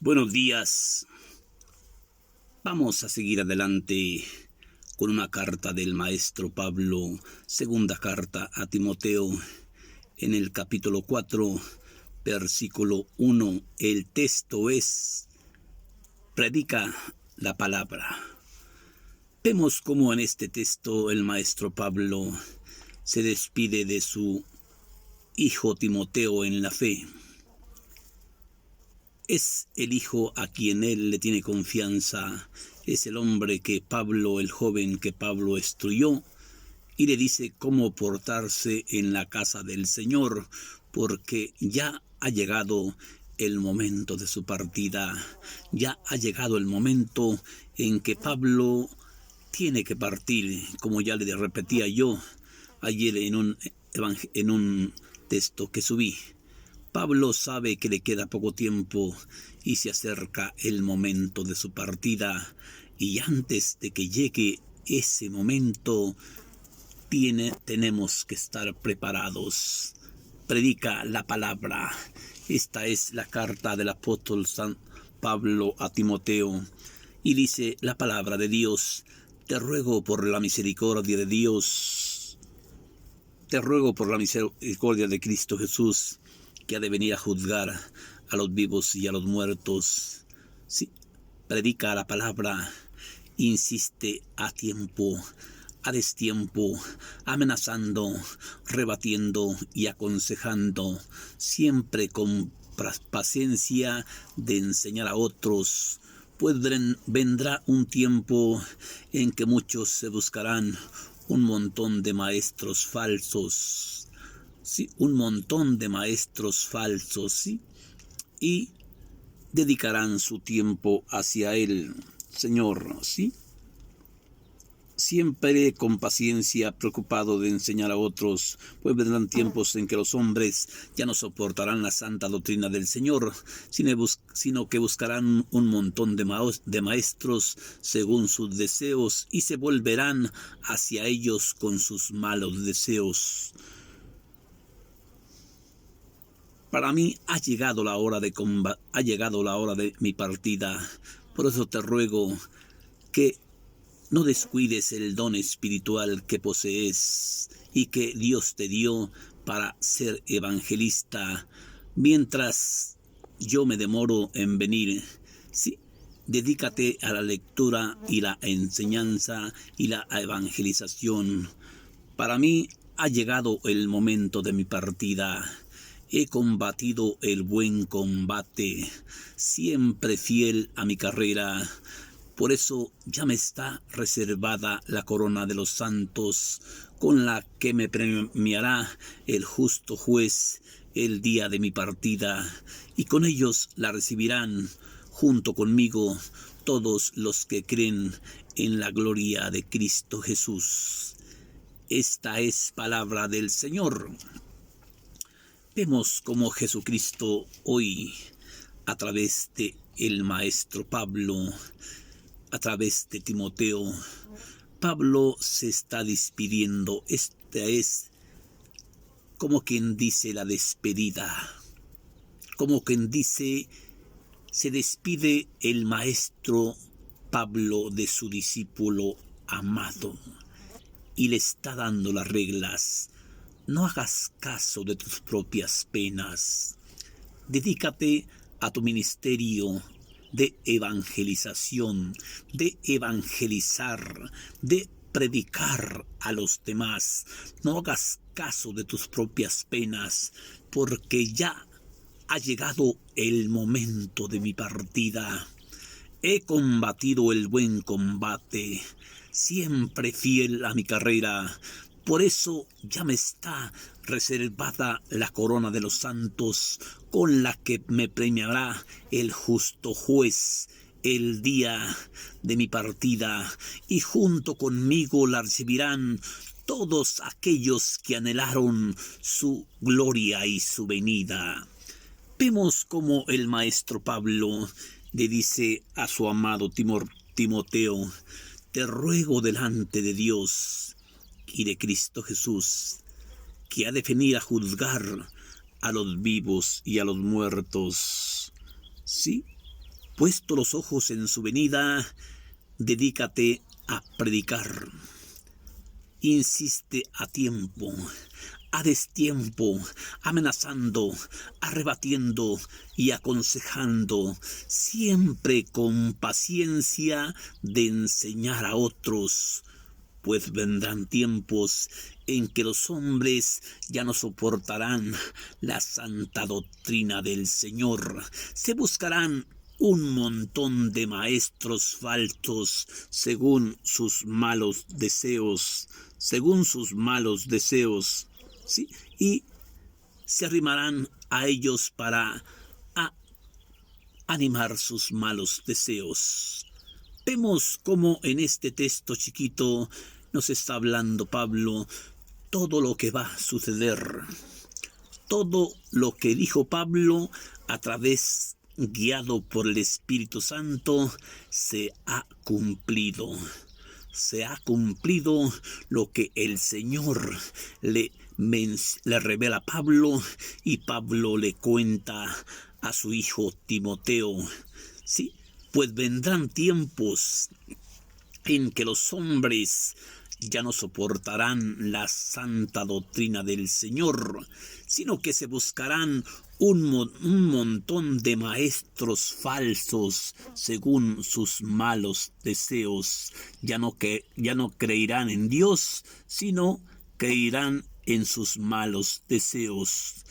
Buenos días. Vamos a seguir adelante con una carta del maestro Pablo, segunda carta a Timoteo, en el capítulo 4, versículo 1. El texto es: predica la palabra. Vemos cómo en este texto el maestro Pablo se despide de su hijo Timoteo en la fe. Es el hijo a quien él le tiene confianza, es el hombre que Pablo, el joven que Pablo instruyó, y le dice cómo portarse en la casa del Señor, porque ya ha llegado el momento de su partida, ya ha llegado el momento en que Pablo tiene que partir, como ya le repetía yo ayer en un texto que subí. Pablo sabe que le queda poco tiempo y se acerca el momento de su partida, y antes de que llegue ese momento tenemos que estar preparados. Predica la palabra. Esta es la carta del apóstol San Pablo a Timoteo, y dice la palabra de Dios: te ruego por la misericordia de Dios, te ruego por la misericordia de Cristo Jesús, que ha de venir a juzgar a los vivos y a los muertos. Sí, predica la palabra, insiste a tiempo, a destiempo, amenazando, rebatiendo y aconsejando, siempre con paciencia de enseñar a otros, pues vendrá un tiempo en que muchos se buscarán un montón de maestros falsos. Sí, un montón de maestros falsos, ¿sí? Y dedicarán su tiempo hacia él, Señor, ¿sí? Siempre con paciencia, preocupado de enseñar a otros, pues vendrán tiempos en que los hombres ya no soportarán la santa doctrina del Señor, sino que buscarán un montón de maestros según sus deseos, y se volverán hacia ellos con sus malos deseos. Para mí ha llegado la hora de mi partida. Por eso te ruego que no descuides el don espiritual que posees y que Dios te dio para ser evangelista. Mientras yo me demoro en venir, sí, dedícate a la lectura y la enseñanza y la evangelización. Para mí ha llegado el momento de mi partida. He combatido el buen combate, siempre fiel a mi carrera. Por eso ya me está reservada la corona de los santos, con la que me premiará el justo juez el día de mi partida, y con ellos la recibirán junto conmigo todos los que creen en la gloria de Cristo Jesús. Esta es palabra del Señor. Vemos cómo Jesucristo hoy, a través de el maestro Pablo, a través de Timoteo, Pablo se está despidiendo. Esta es como quien dice la despedida, como quien dice, se despide el maestro Pablo de su discípulo amado y le está dando las reglas. No hagas caso de tus propias penas. Dedícate a tu ministerio de evangelización, de evangelizar, de predicar a los demás. No hagas caso de tus propias penas, porque ya ha llegado el momento de mi partida. He combatido el buen combate, siempre fiel a mi carrera. Por eso ya me está reservada la corona de los santos, con la que me premiará el justo juez el día de mi partida, y junto conmigo la recibirán todos aquellos que anhelaron su gloria y su venida. Vemos como el maestro Pablo le dice a su amado Timoteo: te ruego delante de Dios y de Cristo Jesús, que ha de venir a juzgar a los vivos y a los muertos. Sí, Puesto los ojos en su venida, dedícate a predicar. Insiste a tiempo, a destiempo, amenazando, arrebatiendo y aconsejando, siempre con paciencia de enseñar a otros, pues vendrán tiempos en que los hombres ya no soportarán la santa doctrina del Señor. Se buscarán un montón de maestros falsos según sus malos deseos, ¿sí? Y se arrimarán a ellos para animar sus malos deseos. Vemos cómo en este texto chiquito nos está hablando Pablo todo lo que va a suceder. Todo lo que dijo Pablo a través, guiado por el Espíritu Santo, se ha cumplido. Se ha cumplido lo que el Señor le revela a Pablo, y Pablo le cuenta a su hijo Timoteo. Sí, pues vendrán tiempos en que los hombres ya no soportarán la santa doctrina del Señor, sino que se buscarán un montón de maestros falsos según sus malos deseos. Ya no creerán en Dios, sino creerán en sus malos deseos.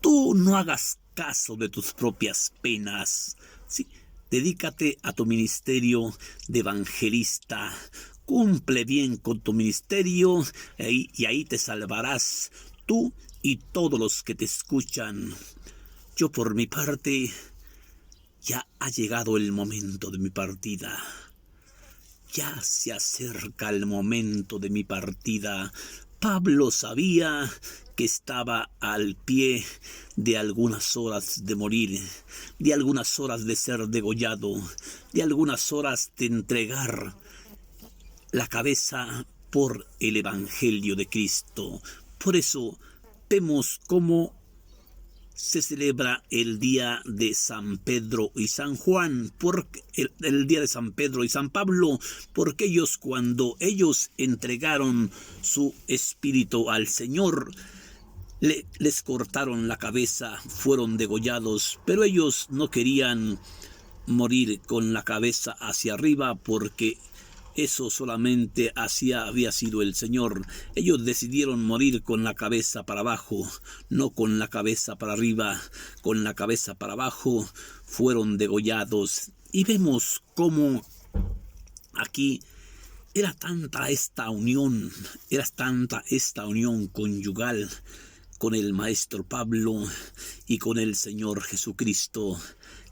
Tú no hagas caso de tus propias penas, ¿sí? Dedícate a tu ministerio de evangelista. Cumple bien con tu ministerio y ahí te salvarás tú y todos los que te escuchan. Yo por mi parte, ya ha llegado el momento de mi partida. Ya se acerca el momento de mi partida. Pablo sabía que estaba al pie de algunas horas de morir, de algunas horas de ser degollado, de algunas horas de entregar la cabeza por el Evangelio de Cristo. Por eso vemos cómo se celebra el día de San Pedro y San Juan, porque el día de San Pedro y San Pablo, porque ellos, cuando ellos entregaron su espíritu al Señor, les cortaron la cabeza, fueron degollados, pero ellos no querían morir con la cabeza hacia arriba, porque eso solamente había sido el Señor. Ellos decidieron morir con la cabeza para abajo, no con la cabeza para arriba. Con la cabeza para abajo fueron degollados. Y vemos cómo aquí era tanta esta unión conyugal con el Maestro Pablo y con el Señor Jesucristo,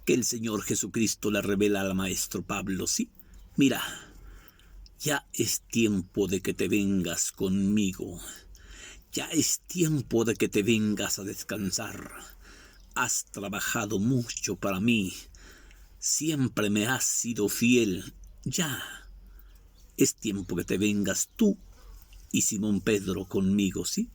que el Señor Jesucristo le revela al Maestro Pablo. Sí, mira, ya es tiempo de que te vengas conmigo. Ya es tiempo de que te vengas a descansar. Has trabajado mucho para mí. Siempre me has sido fiel. Ya es tiempo que te vengas tú y Simón Pedro conmigo, ¿sí?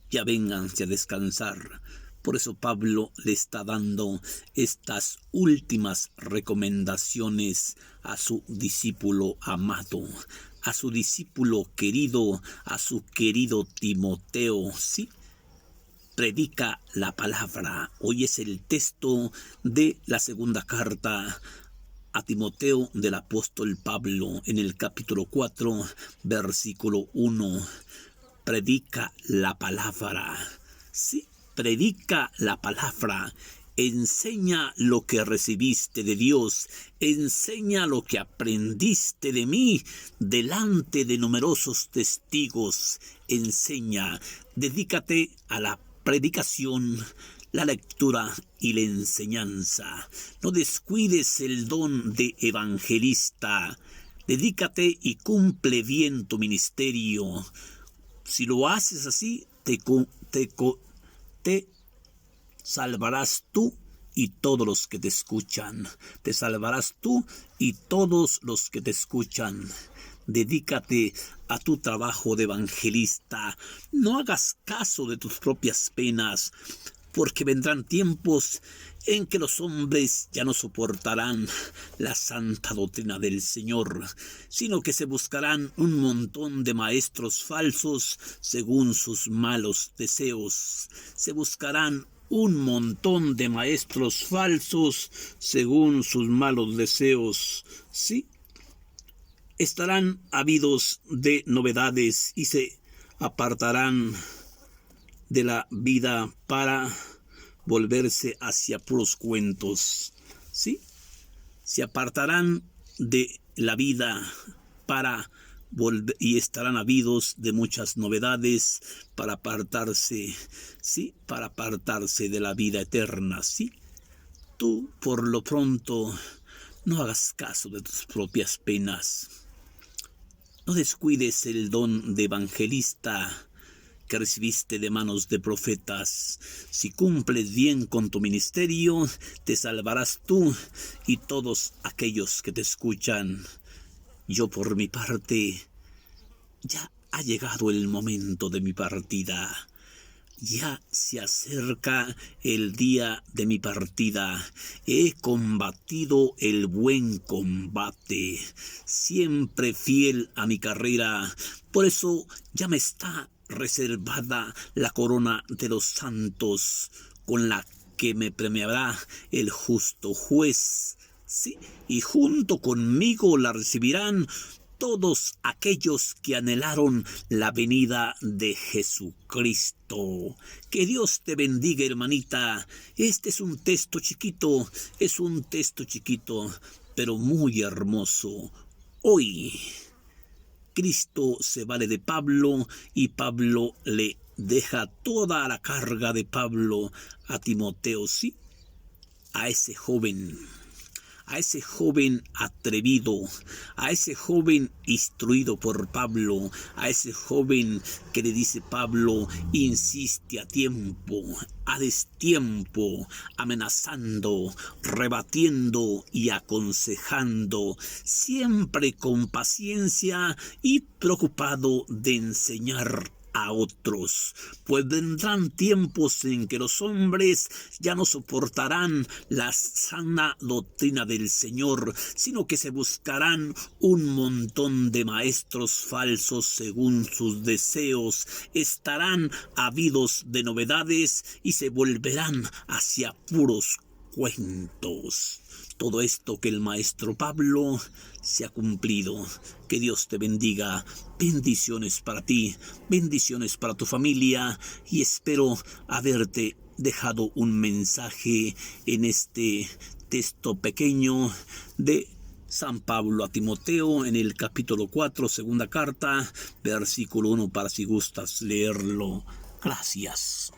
Ya vénganse a descansar. Por eso Pablo le está dando estas últimas recomendaciones a su discípulo amado, a su discípulo querido, a su querido Timoteo, ¿sí? Predica la palabra. Hoy es el texto de la segunda carta a Timoteo del apóstol Pablo, en el capítulo 4, versículo 1. Predica la palabra, ¿sí? Predica la palabra, enseña lo que recibiste de Dios, enseña lo que aprendiste de mí delante de numerosos testigos, enseña, dedícate a la predicación, la lectura y la enseñanza. No descuides el don de evangelista, dedícate y cumple bien tu ministerio. Si lo haces así, te salvarás tú y todos los que te escuchan. Te salvarás tú y todos los que te escuchan. Dedícate a tu trabajo de evangelista. No hagas caso de tus propias penas. porque vendrán tiempos en que los hombres ya no soportarán la santa doctrina del Señor, sino que se buscarán un montón de maestros falsos según sus malos deseos. Se buscarán un montón de maestros falsos según sus malos deseos. Sí, estarán ávidos de novedades y se apartarán de la vida para volverse hacia puros cuentos. ¿Sí? Se apartarán de la vida para volver y estarán ávidos de muchas novedades para apartarse, ¿sí? Para apartarse de la vida eterna. ¿Sí? Tú, por lo pronto, no hagas caso de tus propias penas. No descuides el don de evangelista que recibiste de manos de profetas. Si cumples bien con tu ministerio, te salvarás tú y todos aquellos que te escuchan. Yo, por mi parte, ya ha llegado el momento de mi partida. Ya se acerca el día de mi partida. He combatido el buen combate, siempre fiel a mi carrera. Por eso ya me está reservada la corona de los santos, con la que me premiará el justo juez. Sí, y junto conmigo la recibirán todos aquellos que anhelaron la venida de Jesucristo. Que Dios te bendiga, hermanita. Este es un texto chiquito, pero muy hermoso. Hoy Cristo se vale de Pablo y Pablo le deja toda la carga de Pablo a Timoteo, ¿sí? A ese joven atrevido, a ese joven instruido por Pablo, a ese joven que le dice Pablo, insiste a tiempo, a destiempo, amenazando, rebatiendo y aconsejando, siempre con paciencia y preocupado de enseñar a otros, pues vendrán tiempos en que los hombres ya no soportarán la sana doctrina del Señor, sino que se buscarán un montón de maestros falsos según sus deseos, estarán ávidos de novedades y se volverán hacia puros cuentos. Todo esto que el maestro Pablo se ha cumplido. Que Dios te bendiga. Bendiciones para ti, bendiciones para tu familia y espero haberte dejado un mensaje en este texto pequeño de San Pablo a Timoteo en el capítulo 4, segunda carta, versículo 1 para si gustas leerlo. Gracias.